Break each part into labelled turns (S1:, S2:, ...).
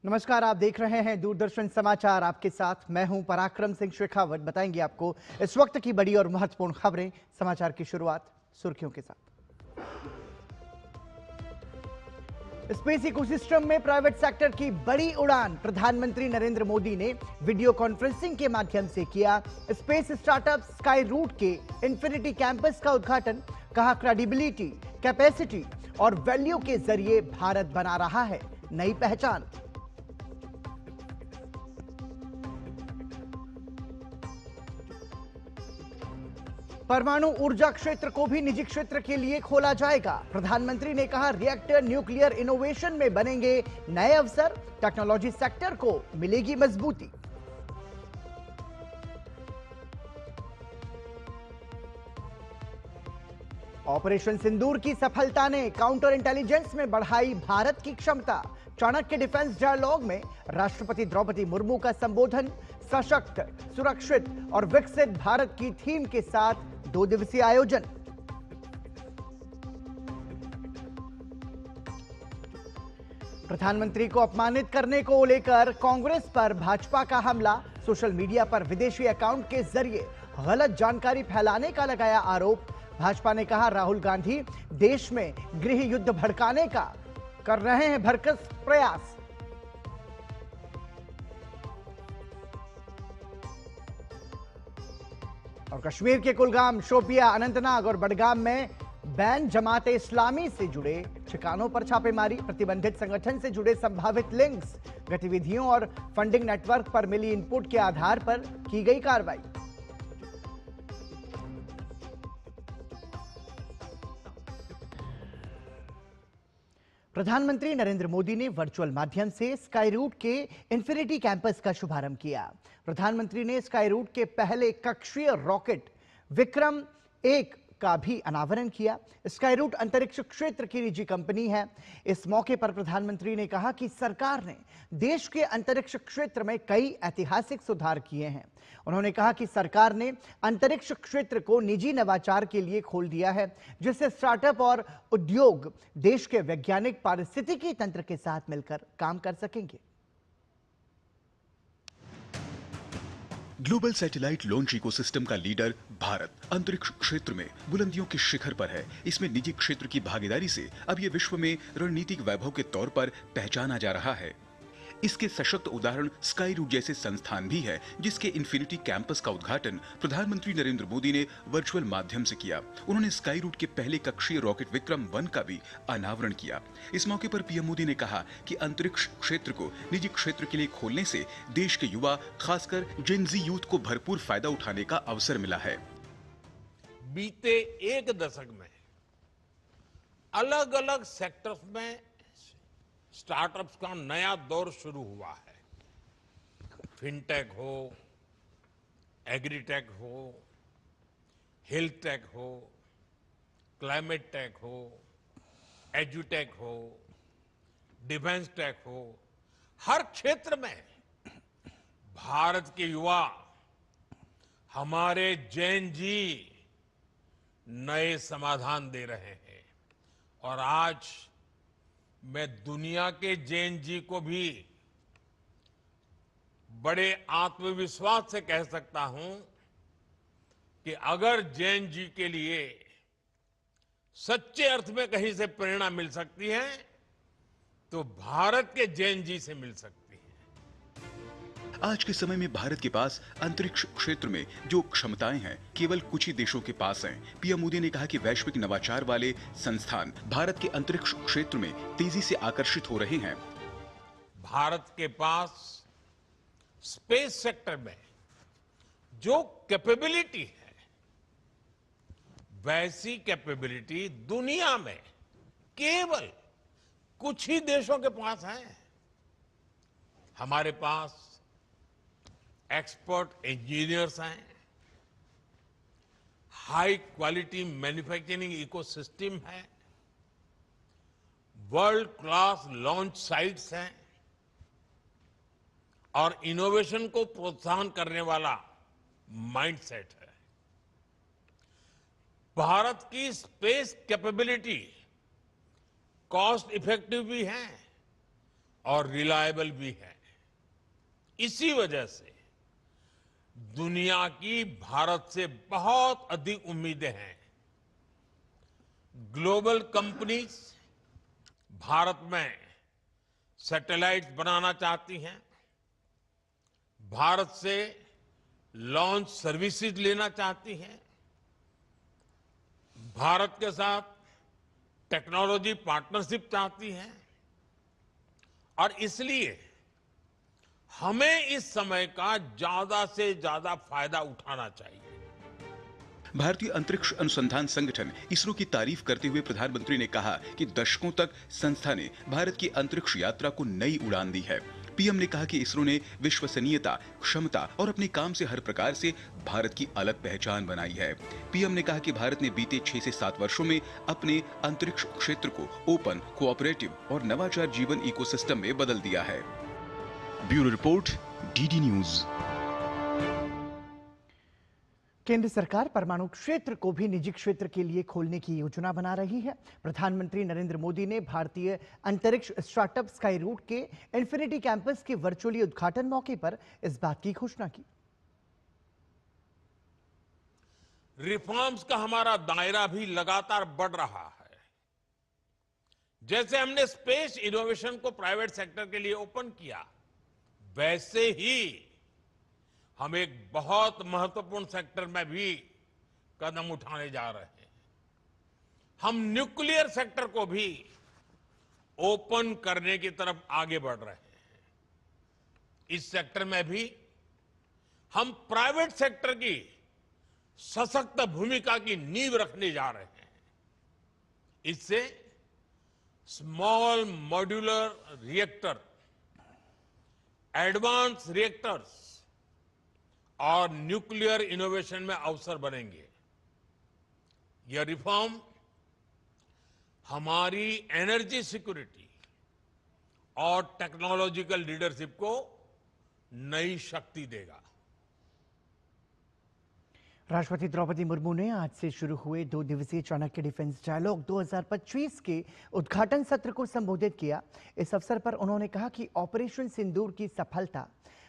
S1: नमस्कार, आप देख रहे हैं दूरदर्शन समाचार। आपके साथ मैं हूं पराक्रम सिंह शेखावत। बताएंगे आपको इस वक्त की बड़ी और महत्वपूर्ण खबरें। समाचार की शुरुआत सुर्खियों के साथ। स्पेस इकोसिस्टम में प्राइवेट सेक्टर की बड़ी उड़ान। प्रधानमंत्री नरेंद्र मोदी ने वीडियो कॉन्फ्रेंसिंग के माध्यम से किया स्पेस स्टार्टअप स्काई रूट के इंफिनिटी कैंपस का उद्घाटन। कहा, क्रेडिबिलिटी, कैपेसिटी और वैल्यू के जरिए भारत बना रहा है नई पहचान। परमाणु ऊर्जा क्षेत्र को भी निजी क्षेत्र के लिए खोला जाएगा। प्रधानमंत्री ने कहा, रिएक्टर न्यूक्लियर इनोवेशन में बनेंगे नए अवसर। टेक्नोलॉजी सेक्टर को मिलेगी मजबूती। ऑपरेशन सिंदूर की सफलता ने काउंटर इंटेलिजेंस में बढ़ाई भारत की क्षमता। चाणक्य डिफेंस डायलॉग में राष्ट्रपति द्रौपदी मुर्मू का संबोधन। सशक्त, सुरक्षित और विकसित भारत की थीम के साथ 2 दिवसीय आयोजन। प्रधानमंत्री को अपमानित करने को लेकर कांग्रेस पर भाजपा का हमला। सोशल मीडिया पर विदेशी अकाउंट के जरिए गलत जानकारी फैलाने का लगाया आरोप। भाजपा ने कहा, राहुल गांधी देश में गृह युद्ध भड़काने का कर रहे हैं भरकस प्रयास। और कश्मीर के कुलगाम, शोपिया, अनंतनाग और बडगाम में बैन जमात इस्लामी से जुड़े ठिकानों पर छापेमारी। प्रतिबंधित संगठन से जुड़े संभावित लिंक्स, गतिविधियों और फंडिंग नेटवर्क पर मिली इनपुट के आधार पर की गई कार्रवाई। प्रधानमंत्री नरेंद्र मोदी ने वर्चुअल माध्यम से स्काई रूट के इंफिनिटी कैंपस का शुभारंभ किया। प्रधानमंत्री ने स्काई रूट के पहले कक्षीय रॉकेट विक्रम-1 का भी अनावरण किया। स्काई रूट अंतरिक्ष क्षेत्र की निजी कंपनी है। इस मौके पर प्रधानमंत्री ने कहा कि सरकार ने देश के अंतरिक्ष क्षेत्र में कई ऐतिहासिक सुधार किए हैं। उन्होंने कहा कि सरकार ने अंतरिक्ष क्षेत्र को निजी नवाचार के लिए खोल दिया है, जिससे स्टार्टअप और उद्योग देश के वैज्ञानिक पारिस्थितिकी तंत्र के साथ मिलकर काम कर सकेंगे।
S2: ग्लोबल सैटेलाइट लॉन्च इकोसिस्टम का लीडर भारत अंतरिक्ष क्षेत्र में बुलंदियों के शिखर पर है। इसमें निजी क्षेत्र की भागीदारी से अब ये विश्व में रणनीतिक वैभव के तौर पर पहचाना जा रहा है। इसके सशक्त उदाहरण स्काई रूट जैसे संस्थान भी है, जिसके इंफिनिटी कैंपस का उद्घाटन प्रधानमंत्री नरेंद्र मोदी ने वर्चुअल माध्यम से किया। उन्होंने स्काई रूट के पहले कक्षीय रॉकेट विक्रम-1 का भी अनावरण किया। इस मौके पर पीएम मोदी ने कहा कि अंतरिक्ष क्षेत्र को निजी क्षेत्र के लिए खोलने से देश के युवा, खासकर जेन ज़ी यूथ को भरपूर फायदा उठाने का अवसर मिला है।
S3: बीते 1 दशक में अलग अलग सेक्टर्स में स्टार्टअप्स का नया दौर शुरू हुआ है। फिनटेक हो, एग्रीटेक हो, हेल्थ टेक हो, क्लाइमेट टेक हो, एजुटेक हो, डिफेंस टेक हो, हर क्षेत्र में भारत के युवा, हमारे जैन जी नए समाधान दे रहे हैं। और आज मैं दुनिया के जैन जी को भी बड़े आत्मविश्वास से कह सकता हूं कि अगर जैन जी के लिए सच्चे अर्थ में कहीं से प्रेरणा मिल सकती है तो भारत के जैन जी से मिल सकती है।
S2: आज के समय में भारत के पास अंतरिक्ष क्षेत्र में जो क्षमताएं हैं, केवल कुछ ही देशों के पास हैं। पीएम मोदी ने कहा कि वैश्विक नवाचार वाले संस्थान भारत के अंतरिक्ष क्षेत्र में तेजी से आकर्षित हो रहे हैं।
S3: भारत के पास स्पेस सेक्टर में जो कैपेबिलिटी है, वैसी कैपेबिलिटी दुनिया में केवल कुछ ही देशों के पास है। हमारे पास एक्सपर्ट इंजीनियर्स हैं, हाई क्वालिटी मैन्युफैक्चरिंग इकोसिस्टम है, वर्ल्ड क्लास लॉन्च साइट्स हैं और इनोवेशन को प्रोत्साहन करने वाला माइंडसेट है। भारत की स्पेस कैपेबिलिटी कॉस्ट इफेक्टिव भी है और रिलायबल भी है। इसी वजह से दुनिया की भारत से बहुत अधिक उम्मीदें हैं। ग्लोबल कंपनीज भारत में सैटेलाइट बनाना चाहती हैं, भारत से लॉन्च सर्विसेज लेना चाहती हैं, भारत के साथ टेक्नोलॉजी पार्टनरशिप चाहती हैं और इसलिए हमें इस समय का ज्यादा से ज्यादा फायदा उठाना चाहिए।
S2: भारतीय अंतरिक्ष अनुसंधान संगठन इसरो की तारीफ करते हुए प्रधानमंत्री ने कहा कि दशकों तक संस्था ने भारत की अंतरिक्ष यात्रा को नई उड़ान दी है। पीएम ने कहा कि इसरो ने विश्वसनीयता, क्षमता और अपने काम से हर प्रकार से भारत की अलग पहचान बनाई है। पीएम ने कहा कि भारत ने बीते 6 से 7 वर्षों में अपने अंतरिक्ष क्षेत्र को ओपन, कोऑपरेटिव और नवाचार जीवन इकोसिस्टम में बदल दिया है। Bureau report, DD news.
S1: केंद्र सरकार परमाणु क्षेत्र को भी निजी क्षेत्र के लिए खोलने की योजना बना रही है। प्रधानमंत्री नरेंद्र मोदी ने भारतीय अंतरिक्ष स्टार्टअप स्काई रूट के इन्फिनिटी कैंपस के वर्चुअली उद्घाटन मौके पर इस बात की घोषणा की।
S3: रिफॉर्म्स का हमारा दायरा भी लगातार बढ़ रहा है। जैसे हमने स्पेस इनोवेशन को प्राइवेट सेक्टर के लिए ओपन किया, वैसे ही हम एक बहुत महत्वपूर्ण सेक्टर में भी कदम उठाने जा रहे हैं। हम न्यूक्लियर सेक्टर को भी ओपन करने की तरफ आगे बढ़ रहे हैं। इस सेक्टर में भी हम प्राइवेट सेक्टर की सशक्त भूमिका की नींव रखने जा रहे हैं। इससे small modular reactor, advance reactors और न्यूक्लियर इनोवेशन में अवसर बनेंगे। यह रिफॉर्म हमारी एनर्जी सिक्योरिटी और टेक्नोलॉजिकल लीडरशिप को नई शक्ति देगा।
S1: राष्ट्रपति द्रौपदी मुर्मू ने आज से शुरू हुए 2 दिवसीय चाणक्य डिफेंस डायलॉग 2025 के उद्घाटन सत्र को संबोधित किया। इस अवसर पर उन्होंने कहा कि ऑपरेशन सिंदूर की सफलता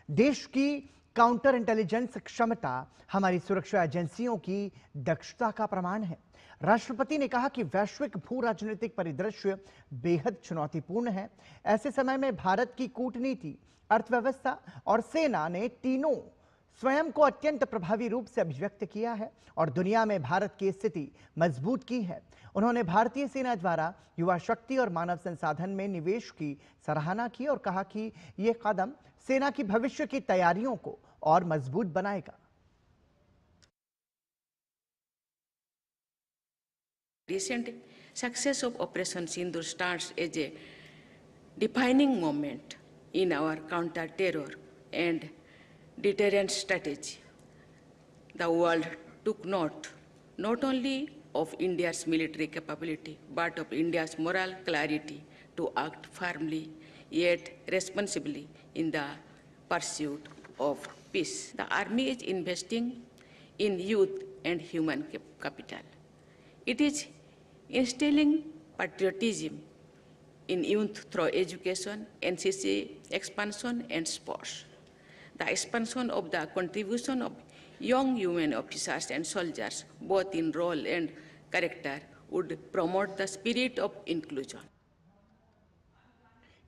S1: देश की काउंटर इंटेलिजेंस क्षमता, हमारी सुरक्षा एजेंसियों की दक्षता का प्रमाण है। राष्ट्रपति ने कहा कि वैश्विक भू राजनीतिक परिदृश्य बेहद चुनौतीपूर्ण है। ऐसे समय में भारत की कूटनीति, अर्थव्यवस्था और सेना ने तीनों स्वयं को अत्यंत प्रभावी रूप से अभिव्यक्त किया है और दुनिया में भारत की स्थिति मजबूत की है। उन्होंने भारतीय सेना द्वारा युवा शक्ति और मानव संसाधन में निवेश की सराहना की और कहा कि यह कदम सेना की भविष्य की तैयारियों को और मजबूत बनाएगा।
S4: Recent success of Operation Sindoor stands as a defining moment in our counter-terror and deterrence strategy. The world took note not only of India's military capability, but of India's moral clarity to act firmly yet responsibly in the pursuit of peace. The Army is investing in youth and human capital. It is instilling patriotism in youth through education, NCC expansion, and sports. The expansion of the contribution of young women officers and soldiers, both in role and character, would promote the spirit of inclusion.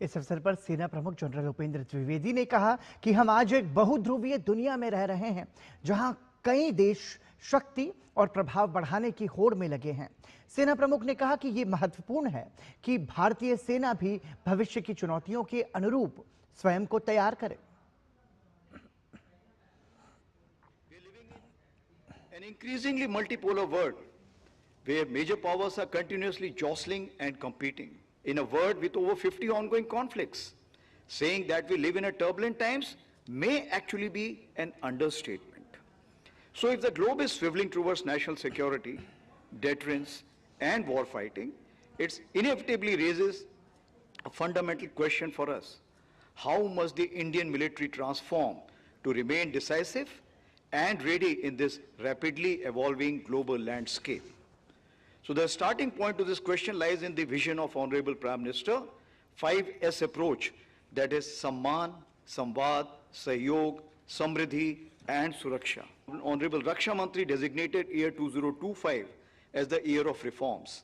S1: इस अवसर पर सेना प्रमुख general Upendra Dwivedi ने कहा कि हम आज एक बहुध्रुवीय दुनिया में रह रहे हैं, जहां कई देश शक्ति और प्रभाव बढ़ाने की होड़ में लगे हैं। सेना प्रमुख ने कहा कि यह महत्वपूर्ण है कि भारतीय सेना भी भविष्य की चुनौतियों के अनुरूप स्वयं को तैयार करे।
S5: An increasingly multipolar world where major powers are continuously jostling and competing. In a world with over 50 ongoing conflicts, saying that we live in a turbulent times may actually be an understatement. So if the globe is swiveling towards national security, deterrence, and war fighting, it inevitably raises a fundamental question for us. How must the Indian military transform to remain decisive and ready in this rapidly evolving global landscape? So the starting point to this question lies in the vision of Honorable Prime Minister, 5S approach that is Samman, Samvad, Sahyog, Samriddhi and Suraksha. Honorable Raksha Mantri designated year 2025 as the year of reforms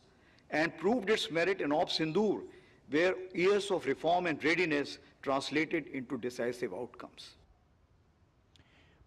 S5: and proved its merit in Op Sindoor, where years of reform and readiness translated into decisive outcomes.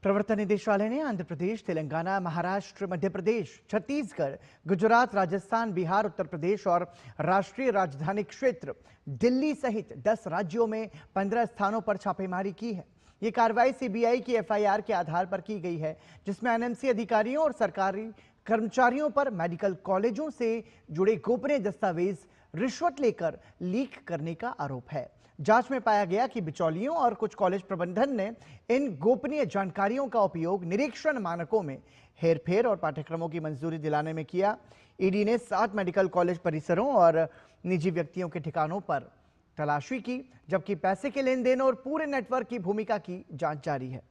S1: प्रवर्तन निदेशालय ने आंध्र प्रदेश, तेलंगाना, महाराष्ट्र, मध्य प्रदेश, छत्तीसगढ़, गुजरात, राजस्थान, बिहार, उत्तर प्रदेश और राष्ट्रीय राजधानी क्षेत्र दिल्ली सहित 10 राज्यों में 15 स्थानों पर छापेमारी की है। ये कार्रवाई सीबीआई की एफआईआर के आधार पर की गई है, जिसमें एनएमसी अधिकारियों और सरकारी कर्मचारियों पर मेडिकल कॉलेजों से जुड़े गोपनीय दस्तावेज रिश्वत लेकर लीक करने का आरोप है। जांच में पाया गया कि बिचौलियों और कुछ कॉलेज प्रबंधन ने इन गोपनीय जानकारियों का उपयोग निरीक्षण मानकों में हेरफेर और पाठ्यक्रमों की मंजूरी दिलाने में किया। ईडी ने 7 मेडिकल कॉलेज परिसरों और निजी व्यक्तियों के ठिकानों पर तलाशी की, जबकि पैसे के लेन देन और पूरे नेटवर्क की भूमिका की जांच जारी है।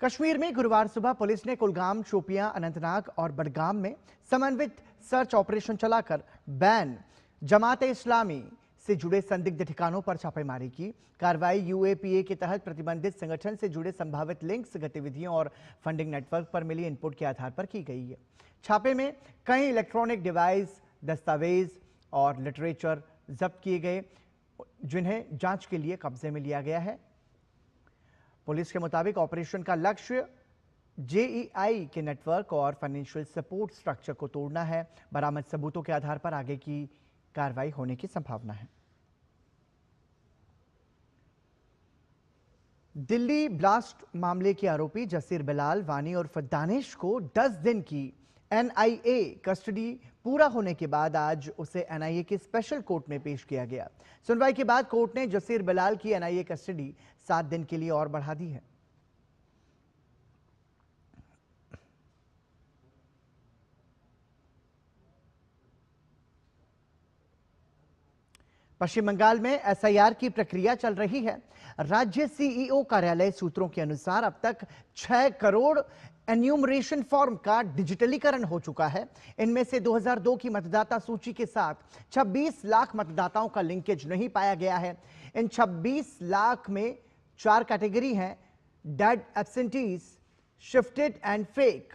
S1: कश्मीर में गुरुवार सुबह पुलिस ने कुलगाम, शोपियां, अनंतनाग और बडगाम में समन्वित सर्च ऑपरेशन चलाकर बैन जमात इस्लामी से जुड़े संदिग्ध ठिकानों पर छापेमारी की। कार्रवाई यूएपीए के तहत प्रतिबंधित संगठन से जुड़े संभावित लिंक्स, गतिविधियों और फंडिंग नेटवर्क पर मिली इनपुट के आधार पर की गई है। छापे में कई इलेक्ट्रॉनिक डिवाइस, दस्तावेज और लिटरेचर जब्त किए गए, जिन्हें जांच के लिए कब्जे में लिया गया है। पुलिस के मुताबिक ऑपरेशन का लक्ष्य जेईआई के नेटवर्क और फाइनेंशियल सपोर्ट स्ट्रक्चर को तोड़ना है। बरामद सबूतों के आधार पर आगे की कार्रवाई होने की संभावना है। दिल्ली ब्लास्ट मामले के आरोपी जसीर बिलाल, वानी और दानिश को 10 दिन की एनआईए कस्टडी पूरा होने के बाद आज उसे एनआईए की स्पेशल कोर्ट में पेश किया गया। सुनवाई के बाद कोर्ट ने जसीर बिलाल की एनआईए कस्टडी 7 दिन के लिए और बढ़ा दी है। पश्चिम बंगाल में एसआईआर की प्रक्रिया चल रही है। राज्य सीईओ कार्यालय सूत्रों के अनुसार अब तक 6 करोड़ एन्यूमरेशन फॉर्म का डिजिटलीकरण हो चुका है। इनमें से 2002 की मतदाता सूची के साथ 26 लाख मतदाताओं का लिंकेज नहीं पाया गया है। इन 26 लाख में 4 कैटेगरी हैं: dead, absentees, shifted and fake.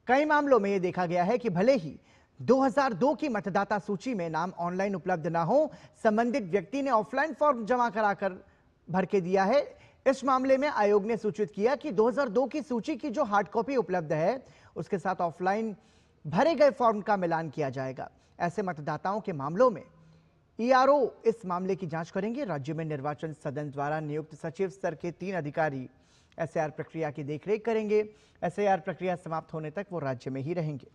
S1: कई मामलों में यह देखा गया है कि भले ही 2002 की मतदाता सूची में नाम ऑनलाइन उपलब्ध ना हो, संबंधित व्यक्ति ने ऑफलाइन फॉर्म जमा कराकर भर के दिया है। इस मामले में आयोग ने सूचित किया कि 2002 की सूची की जो हार्ड कॉपी उपलब्ध है, उसके साथ ऑफलाइन भरे गए फॉर्म का मिलान किया जाएगा। ऐसे मतदाताओं के मामलों में ईआरओ इस मामले की जांच करेंगे। राज्य में निर्वाचन सदन द्वारा नियुक्त सचिव स्तर के 3 अधिकारी एसआईआर प्रक्रिया की देखरेख करेंगे। एसआईआर प्रक्रिया समाप्त होने तक वो राज्य में ही रहेंगे।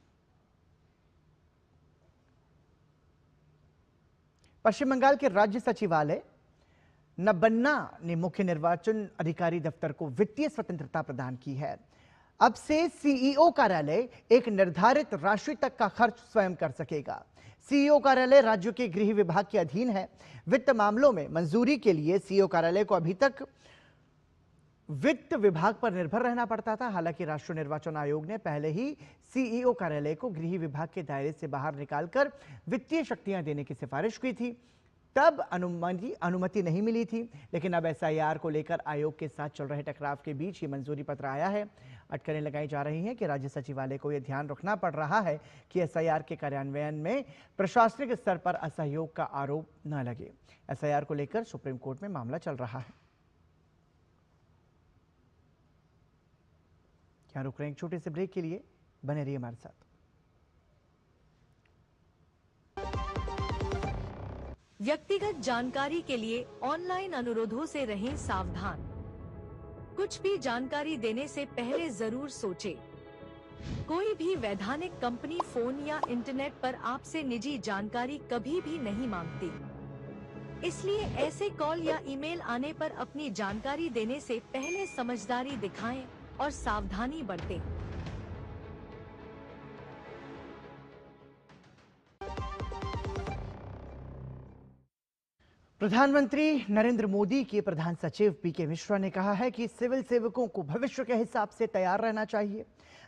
S1: पश्चिम बंगाल के राज्य सचिवालय नबन्ना ने मुख्य निर्वाचन अधिकारी दफ्तर को वित्तीय स्वतंत्रता प्रदान की है। अब से सीईओ कार्यालय एक निर्धारित राशि तक का खर्च स्वयं कर सकेगा। सीईओ कार्यालय राज्य के गृह विभाग के अधीन है। वित्त मामलों में मंजूरी के लिए सीईओ कार्यालय को अभी तक वित्त विभाग पर निर्भर रहना पड़ता था। हालांकि राष्ट्रीय निर्वाचन आयोग ने पहले ही सीईओ कार्यालय को गृह विभाग के दायरे से बाहर निकालकर वित्तीय शक्तियां देने की सिफारिश की थी। तब अनुमति नहीं मिली थी, लेकिन अब एसआईआर को लेकर आयोग के साथ चल रहे टकराव के बीच ये मंजूरी पत्र आया है। अटकलें लगाई जा रही हैं कि राज्य सचिवालय को यह ध्यान रखना पड़ रहा है कि एसआईआर के कार्यान्वयन में प्रशासनिक स्तर पर असहयोग का आरोप न लगे। एसआईआर को लेकर सुप्रीम कोर्ट में मामला चल रहा है। यहां रुक रहे हैं एक छोटे से ब्रेक के लिए, बने रहिए हमारे साथ।
S6: व्यक्तिगत जानकारी के लिए ऑनलाइन अनुरोधों से रहें सावधान। कुछ भी जानकारी देने से पहले जरूर सोचें। कोई भी वैधानिक कंपनी फोन या इंटरनेट पर आपसे निजी जानकारी कभी भी नहीं मांगती। इसलिए ऐसे कॉल या ईमेल आने पर अपनी जानकारी देने से पहले समझदारी दिखाएं और सावधानी बरतें।
S1: प्रधानमंत्री नरेंद्र मोदी के प्रधान सचिव पीके मिश्रा ने कहा है कि सिविल सेवकों को भविष्य के हिसाब से तैयार रहना चाहिए।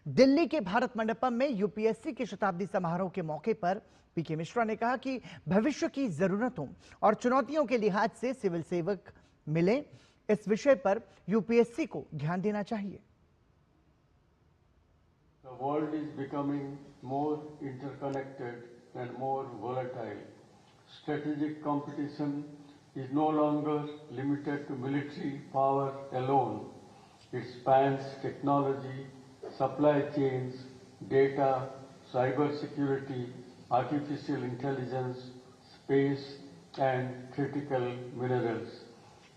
S1: दिल्ली के भारत मंडपम में यूपीएससी के शताब्दी समारोह के मौके पर पीके मिश्रा ने कहा कि भविष्य की जरूरतों और चुनौतियों के लिहाज से सिविल सेवक मिले, इस विषय पर यूपीएससी को ध्यान देना चाहिए।
S7: The world is becoming more interconnected and more volatile. Strategic competition is no longer limited to military power alone. It spans technology, supply chains, data, cybersecurity, artificial intelligence, space, and critical minerals.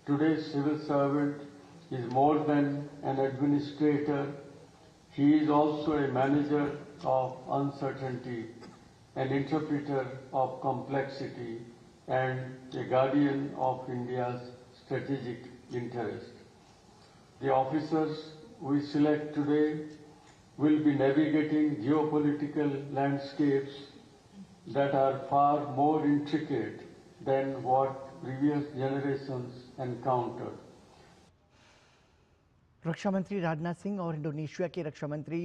S7: Today's civil servant is more than an administrator. He is also a manager of uncertainty, an interpreter of complexity, and a guardian of India's strategic interest. The officers we select today will be navigating geopolitical landscapes that are far more intricate than what previous generations encountered.
S1: रक्षा मंत्री राजनाथ सिंह और Indonesia के रक्षा मंत्री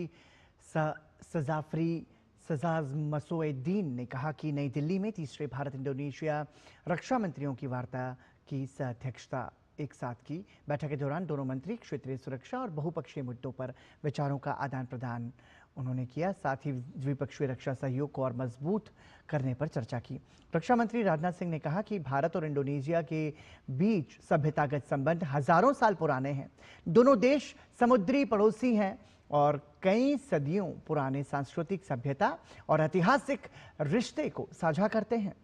S1: सजाफ्री सजामसोएद्दीन ने कहा कि नई दिल्ली में तीसरे भारत इंडोनेशिया रक्षा मंत्रियों की वार्ता की अध्यक्षता एक साथ की। बैठक के दौरान दोनों मंत्री क्षेत्रीय सुरक्षा और बहुपक्षीय मुद्दों पर विचारों का आदान प्रदान उन्होंने किया। साथ ही द्विपक्षीय रक्षा सहयोग को और मजबूत करने पर चर्चा की। रक्षा मंत्री राजनाथ सिंह ने कहा कि भारत और इंडोनेशिया के बीच सभ्यतागत संबंध हजारों साल पुराने हैं। दोनों देश समुद्री पड़ोसी हैं और कई सदियों पुराने सांस्कृतिक सभ्यता और ऐतिहासिक रिश्ते को साझा करते हैं।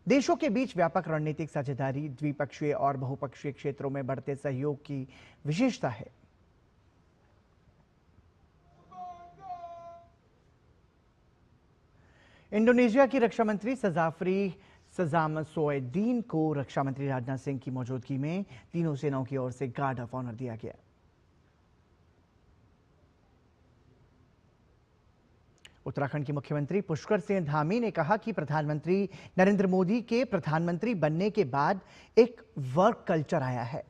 S1: देशों के बीच व्यापक रणनीतिक साझेदारी द्विपक्षीय और बहुपक्षीय क्षेत्रों में बढ़ते सहयोग की विशेषता है। इंडोनेशिया की रक्षा मंत्री सजाफ्री सजामसोएद्दीन को रक्षा मंत्री राजनाथ सिंह की मौजूदगी में तीनों सेनाओं की ओर से गार्ड ऑफ ऑनर दिया गया। उत्तराखंड के मुख्यमंत्री पुष्कर सिंह धामी ने कहा कि प्रधानमंत्री नरेंद्र मोदी के प्रधानमंत्री बनने के बाद एक वर्क कल्चर आया है।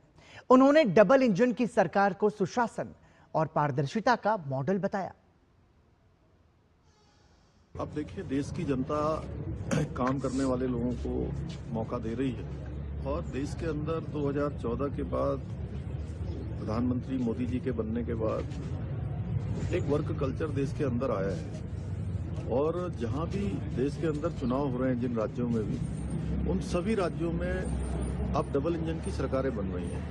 S1: उन्होंने डबल इंजन की सरकार को सुशासन और पारदर्शिता का मॉडल बताया।
S8: अब देखिए, देश की जनता काम करने वाले लोगों को मौका दे रही है और देश के अंदर 2014 के बाद प्रधानमंत्री मोदी जी के बनने के बाद एक वर्क कल्चर देश के अंदर आया है और जहां भी देश के अंदर चुनाव हो रहे हैं, जिन राज्यों में भी, उन सभी राज्यों में अब डबल इंजन की सरकारें बन रही हैं,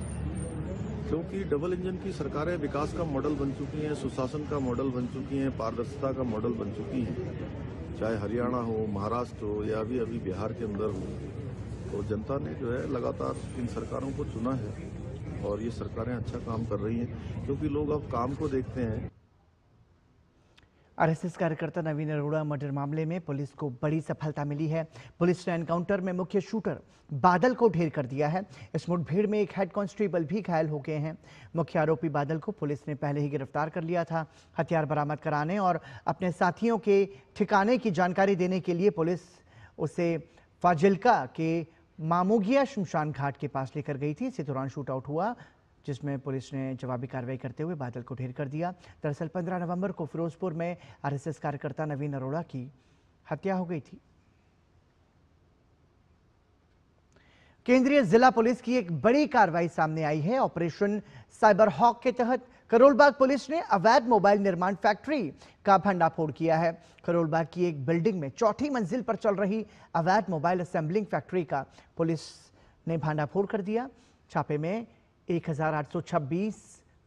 S8: क्योंकि डबल इंजन की सरकारें विकास का मॉडल बन चुकी हैं, सुशासन का मॉडल बन चुकी हैं, पारदर्शिता का मॉडल बन चुकी हैं। चाहे हरियाणा हो, महाराष्ट्र हो या अभी बिहार के अंदर हो, तो जनता ने जो है लगातार इन सरकारों को चुना है और ये सरकारें अच्छा काम कर रही हैं, क्योंकि लोग अब काम को देखते हैं।
S1: आरएसएस कार्यकर्ता नवीन अरोड़ा मर्डर मामले में पुलिस को बड़ी सफलता मिली है। पुलिस ने एनकाउंटर में मुख्य शूटर बादल को ढेर कर दिया है। इस मुठभेड़ में एक हेड कांस्टेबल भी घायल हो गए हैं। मुख्य आरोपी बादल को पुलिस ने पहले ही गिरफ्तार कर लिया था। हथियार बरामद कराने और अपने साथियों के ठिकाने की जानकारी देने के लिए पुलिस उसे फाजिल्का के मामूगिया शमशान घाट के पास लेकर गई थी। इसी दौरान शूट आउट हुआ, जिसमें पुलिस ने जवाबी कार्रवाई करते हुए बादल को ढेर कर दिया। दरअसल 15 नवंबर को फिरोजपुर में आरएसएस कार्यकर्ता नवीन अरोड़ा की हत्या हो गई थी। केंद्रीय जिला पुलिस की एक बड़ी कार्रवाई सामने आई है। ऑपरेशन साइबर हॉक के तहत करोलबाग पुलिस ने अवैध मोबाइल निर्माण फैक्ट्री का भंडाफोड़ किया है। करोलबाग की एक बिल्डिंग में चौथी मंजिल पर चल रही अवैध मोबाइल असेंबलिंग फैक्ट्री का पुलिस ने भंडाफोड़ कर दिया। छापे में 1826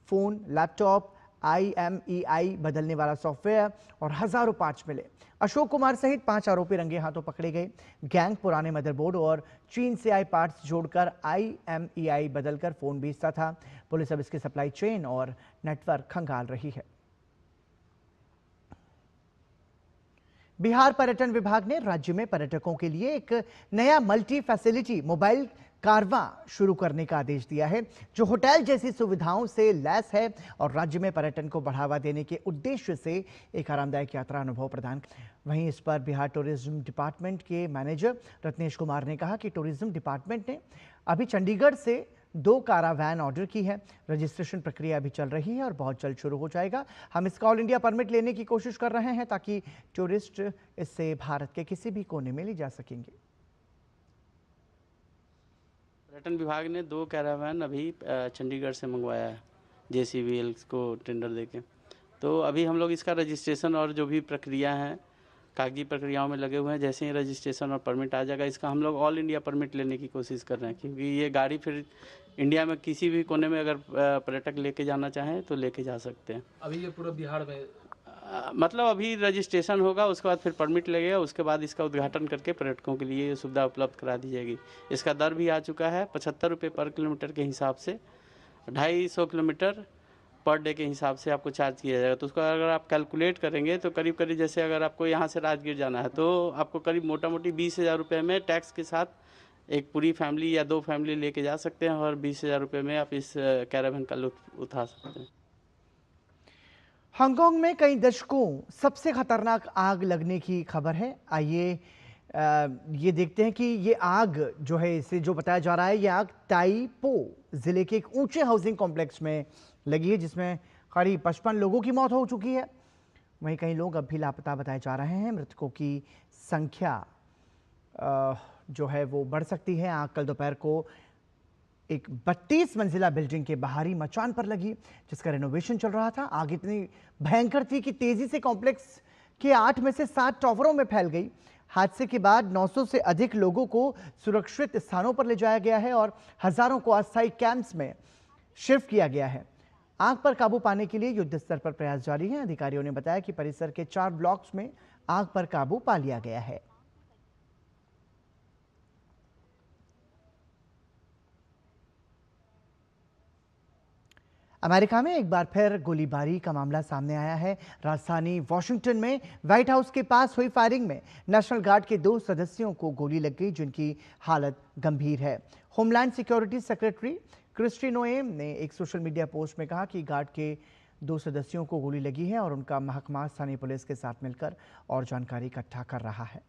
S1: फोन, लैपटॉप, IMEI बदलने वाला सॉफ्टवेयर और हजारों पार्ट्स मिले। अशोक कुमार सहित 5 आरोपी रंगे हाथों पकड़े गए। गैंग पुराने मदरबोर्ड और चीन से आए पार्ट्स जोड़कर IMEI बदलकर फोन बेचता था। पुलिस अब इसकी सप्लाई चेन और नेटवर्क खंगाल रही है। बिहार पर्यटन विभाग ने राज्य में पर्यटकों के लिए एक नया मल्टी फैसिलिटी मोबाइल कारवां शुरू करने का आदेश दिया है, जो होटल जैसी सुविधाओं से लैस है और राज्य में पर्यटन को बढ़ावा देने के उद्देश्य से एक आरामदायक यात्रा अनुभव प्रदान। वहीं इस पर बिहार टूरिज्म डिपार्टमेंट के मैनेजर रत्नेश कुमार ने कहा कि टूरिज्म डिपार्टमेंट ने अभी चंडीगढ़ से 2 कारावैन ऑर्डर की है। रजिस्ट्रेशन प्रक्रिया अभी चल रही है और बहुत जल्द शुरू हो जाएगा। हम इसका ऑल इंडिया परमिट लेने की कोशिश कर रहे हैं ताकि टूरिस्ट इससे भारत के किसी भी कोने में ले जा सकेंगे।
S9: पर्यटन विभाग ने 2 कैरावैन अभी चंडीगढ़ से मंगवाया है JCBL को टेंडर देके। तो अभी हम लोग इसका रजिस्ट्रेशन और जो भी प्रक्रिया है कागजी प्रक्रियाओं में लगे हुए हैं। जैसे ही रजिस्ट्रेशन और परमिट आ जाएगा, इसका हम लोग ऑल इंडिया परमिट लेने की कोशिश कर रहे हैं, क्योंकि ये गाड़ी फिर इंडिया में किसी भी कोने में अगर पर्यटक लेके जाना चाहें तो लेके जा सकते हैं।
S10: अभी ये पूरा बिहार में
S9: मतलब अभी रजिस्ट्रेशन होगा, उसके बाद फिर परमिट लगेगा, उसके बाद इसका उद्घाटन करके पर्यटकों के लिए ये सुविधा उपलब्ध करा दी जाएगी। इसका दर भी आ चुका है 75 रुपये पर किलोमीटर के हिसाब से। 250 किलोमीटर पर डे के हिसाब से आपको चार्ज किया जाएगा। तो उसको अगर आप कैलकुलेट करेंगे तो करीब करीब जैसे अगर आपको यहाँ से राजगीर जाना है तो आपको करीब मोटा मोटी 20,000 रुपये में टैक्स के साथ एक पूरी फैमिली या 2 फैमिली लेके जा सकते हैं और 20,000 रुपये में आप इस कैरावैन का लुत्फ उठा सकते हैं।
S1: हांगकांग में कई दशकों सबसे खतरनाक आग लगने की खबर है। आइए ये देखते हैं कि ये आग जो है, इसे जो बताया जा रहा है, ये आग ताई पो जिले के एक ऊंचे हाउसिंग कॉम्प्लेक्स में लगी है, जिसमें करीब 55 लोगों की मौत हो चुकी है। वहीं कई लोग अब भी लापता बताए जा रहे हैं। मृतकों की संख्या जो है वो बढ़ सकती है। आग कल दोपहर को एक 32 मंजिला बिल्डिंग के बाहरी मचान पर लगी, जिसका रेनोवेशन चल रहा था। आग इतनी भयंकर थी कि तेजी से कॉम्प्लेक्स के 8 में से 7 टॉवरों में फैल गई। हादसे के बाद 900 से अधिक लोगों को सुरक्षित स्थानों पर ले जाया गया है और हजारों को अस्थायी कैंप्स में शिफ्ट किया गया है। आग पर काबू पाने के लिए युद्ध स्तर पर प्रयास जारी है। अधिकारियों ने बताया कि परिसर के 4 ब्लॉक्स में आग पर काबू पा लिया गया है। अमेरिका में एक बार फिर गोलीबारी का मामला सामने आया है। राजधानी वॉशिंगटन में व्हाइट हाउस के पास हुई फायरिंग में नेशनल गार्ड के 2 सदस्यों को गोली लग गई, जिनकी हालत गंभीर है। Homeland security secretary Kristi Noem ने एक सोशल मीडिया पोस्ट में कहा कि गार्ड के 2 सदस्यों को गोली लगी है और उनका महकमा स्थानीय पुलिस के साथ मिलकर और जानकारी इकट्ठा कर रहा है।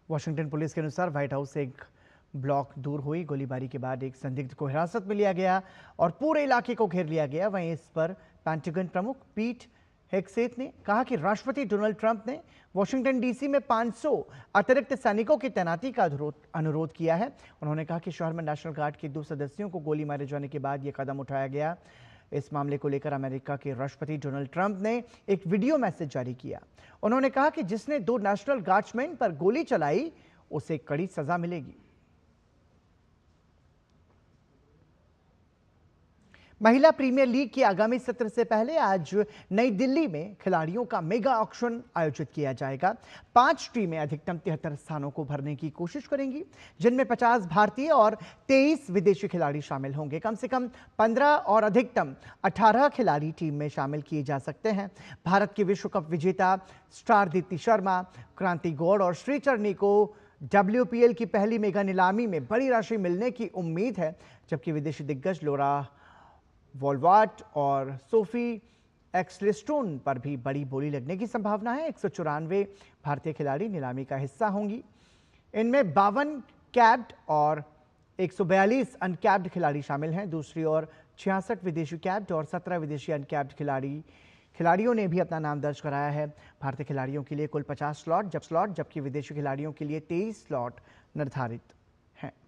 S1: वॉशिंगटन पुलिस के अनुसार व्हाइट हाउस से एक ब्लॉक दूर हुई गोलीबारी के बाद एक संदिग्ध को हिरासत में लिया गया और पूरे इलाके को घेर लिया गया। वहीं इस पर पेंटागन प्रमुख पीट हेगसेथ ने कहा कि राष्ट्रपति डोनाल्ड ट्रंप ने वॉशिंगटन डीसी में 500 अतिरिक्त सैनिकों की तैनाती का अनुरोध किया है। उन्होंने कहा कि शहर में नेशनल गार्ड के 2 सदस्यों को गोली मारे जाने के बाद यह कदम उठाया गया। इस मामले को लेकर अमेरिका के राष्ट्रपति डोनाल्ड ट्रंप ने एक वीडियो मैसेज जारी किया। उन्होंने कहा कि जिसने 2 नेशनल गार्ड्समैन पर गोली चलाई उसे कड़ी सजा मिलेगी। महिला प्रीमियर लीग के आगामी सत्र से पहले आज नई दिल्ली में खिलाड़ियों का मेगा ऑक्शन आयोजित किया जाएगा। 5 टीमें अधिकतम 73 स्थानों को भरने की कोशिश करेंगी, जिनमें 50 भारतीय और 23 विदेशी खिलाड़ी शामिल होंगे। कम से कम 15 और अधिकतम 18 खिलाड़ी टीम में शामिल किए जा सकते हैं। भारत के विश्व कप विजेता स्टार दीप्ति शर्मा, क्रांति गौड़ और श्रीचरणी को WPL की पहली मेगा नीलामी में बड़ी राशि मिलने की उम्मीद है, जबकि विदेशी दिग्गज लोरा वॉलवाट और सोफी एक्सलिस्टोन पर भी बड़ी बोली लगने की संभावना है। 194 भारतीय खिलाड़ी नीलामी का हिस्सा होंगी। इनमें 52 कैप्ड और 142 अनकैप्ड खिलाड़ी शामिल हैं। दूसरी ओर 66 विदेशी कैप्ड और 17 विदेशी अनकैप्ड खिलाड़ियों ने भी अपना नाम दर्ज कराया है। भारतीय खिलाड़ियों के लिए कुल 50 स्लॉट जबकि विदेशी खिलाड़ियों के लिए 23 स्लॉट निर्धारित हैं। –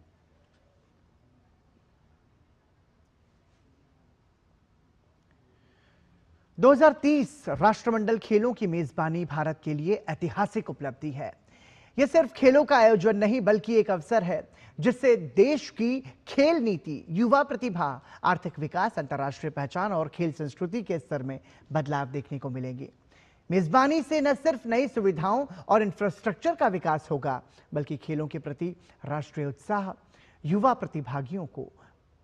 S1: 2030 राष्ट्रमंडल खेलों की मेजबानी भारत के लिए ऐतिहासिक उपलब्धि है। यह सिर्फ खेलों का आयोजन नहीं बल्कि एक अवसर है जिससे देश की खेल नीति, युवा प्रतिभा, आर्थिक विकास, अंतर्राष्ट्रीय पहचान और खेल संस्कृति के स्तर में बदलाव देखने को मिलेंगे। मेजबानी से न सिर्फ नई सुविधाओं और इंफ्रास्ट्रक्चर का विकास होगा बल्कि खेलों के प्रति राष्ट्रीय उत्साह, युवा प्रतिभागियों को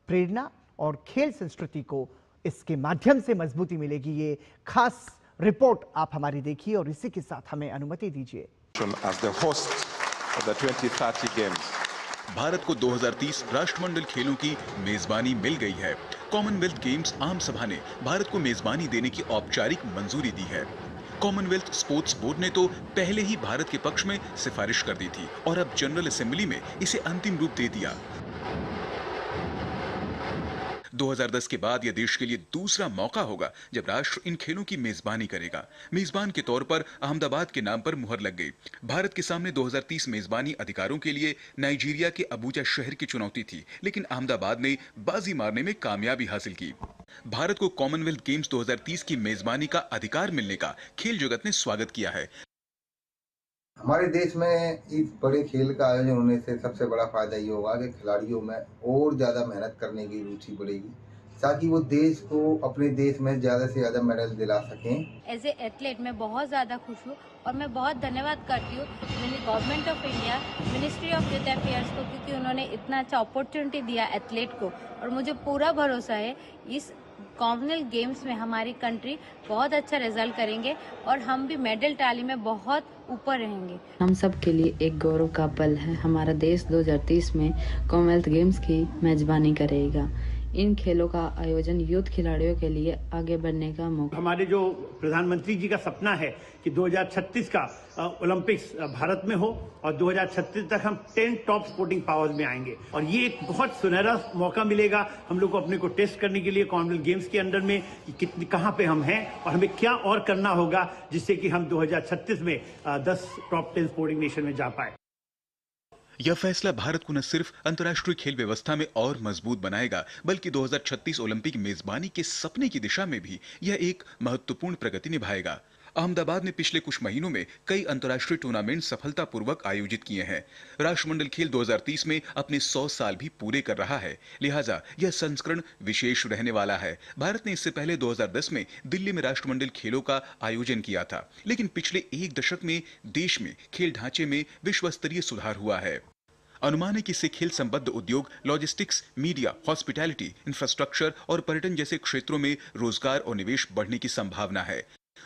S1: प्रेरणा और खेल संस्कृति को इसके माध्यम से मजबूती मिलेगी। ये खास रिपोर्ट आप हमारी देखिए और इसी के साथ हमें अनुमति दीजिए
S10: as the host of the 2030 Games.
S2: Bharat को 2030 राष्ट्रमंडल खेलों की मेजबानी मिल गई है। कॉमनवेल्थ गेम्स आम सभा ने भारत को मेजबानी देने की औपचारिक मंजूरी दी है। कॉमनवेल्थ स्पोर्ट्स बोर्ड ने तो पहले ही भारत के पक्ष में सिफारिश कर दी थी और अब जनरल असेंबली में इसे अंतिम रूप दे दिया। 2010 के बाद यह देश के लिए दूसरा मौका होगा जब राष्ट्र इन खेलों की मेजबानी करेगा। मेजबान के तौर पर अहमदाबाद के नाम पर मुहर लग गई। भारत के सामने 2030 मेजबानी अधिकारों के लिए नाइजीरिया के अबूजा शहर की चुनौती थी, लेकिन अहमदाबाद ने बाजी मारने में कामयाबी हासिल की। भारत को कॉमनवेल्थ गेम्स 2030 की मेजबानी का अधिकार मिलने का खेल जगत ने स्वागत किया है।
S11: हमारे देश में इस बड़े खेल का आयोजन होने से सबसे बड़ा फायदा ये होगा कि खिलाड़ियों में और ज़्यादा मेहनत करने की रुचि बढ़ेगी, ताकि वो देश को अपने देश में ज़्यादा से ज़्यादा मेडल दिला सकें।
S12: एज ए एथलीट मैं बहुत ज़्यादा खुश हूँ और मैं बहुत धन्यवाद करती हूँ government of India, ministry of youth affairs को, क्योंकि उन्होंने इतना अच्छा अपॉर्चुनिटी दिया एथलीट को। और मुझे पूरा भरोसा है इस कॉमनवेल्थ गेम्स में हमारी कंट्री बहुत अच्छा रिजल्ट करेंगे और हम भी मेडल टैली में बहुत ऊपर रहेंगे।
S13: हम सब के लिए एक गौरव का पल है। हमारा देश 2030 में कॉमनवेल्थ गेम्स की मेजबानी करेगा। इन खेलों का आयोजन यूथ खिलाड़ियों के लिए आगे बढ़ने का मौका।
S14: हमारे जो प्रधानमंत्री जी का सपना है कि 2036 का ओलंपिक्स भारत में हो और 2036 तक हम 10 टॉप स्पोर्टिंग पावर्स में आएंगे, और ये एक बहुत सुनहरा मौका मिलेगा हम लोग को अपने को टेस्ट करने के लिए कॉमनवेल्थ गेम्स के अंदर में कि कितनी कहाँ पे हम हैं और हमें क्या और करना होगा जिससे कि हम 2036 में 10 टॉप 10 स्पोर्टिंग नेशन में जा पाए।
S2: यह फैसला भारत को न सिर्फ अंतर्राष्ट्रीय खेल व्यवस्था में और मजबूत बनाएगा, बल्कि 2036 ओलंपिक मेजबानी के सपने की दिशा में भी यह एक महत्वपूर्ण प्रगति निभाएगा। अहमदाबाद ने पिछले कुछ महीनों में कई अंतर्राष्ट्रीय टूर्नामेंट सफलतापूर्वक आयोजित किए हैं। राष्ट्रमंडल खेल 2030 में अपने 100 साल भी पूरे कर रहा है, लिहाजा यह संस्करण विशेष रहने वाला है। भारत ने इससे पहले 2010 में दिल्ली में राष्ट्रमंडल खेलों का आयोजन किया था, लेकिन पिछले एक दशक में देश में खेल ढांचे में विश्व स्तरीय सुधार हुआ है। अनुमान है कि इससे खेल संबद्ध उद्योग, लॉजिस्टिक्स, मीडिया, हॉस्पिटैलिटी, इंफ्रास्ट्रक्चर और पर्यटन जैसे क्षेत्रों में रोजगार और निवेश बढ़ने की संभावना है।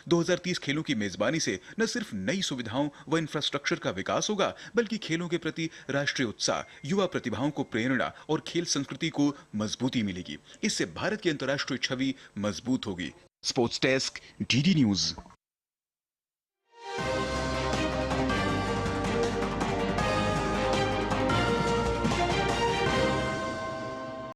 S2: 2030 खेलों की मेजबानी से न सिर्फ नई सुविधाओं व इंफ्रास्ट्रक्चर का विकास होगा, बल्कि खेलों के प्रति राष्ट्रीय उत्साह, युवा प्रतिभाओं को प्रेरणा और खेल संस्कृति को मजबूती मिलेगी। इससे भारत की अंतर्राष्ट्रीय छवि मजबूत होगी। Sports desk, DD news.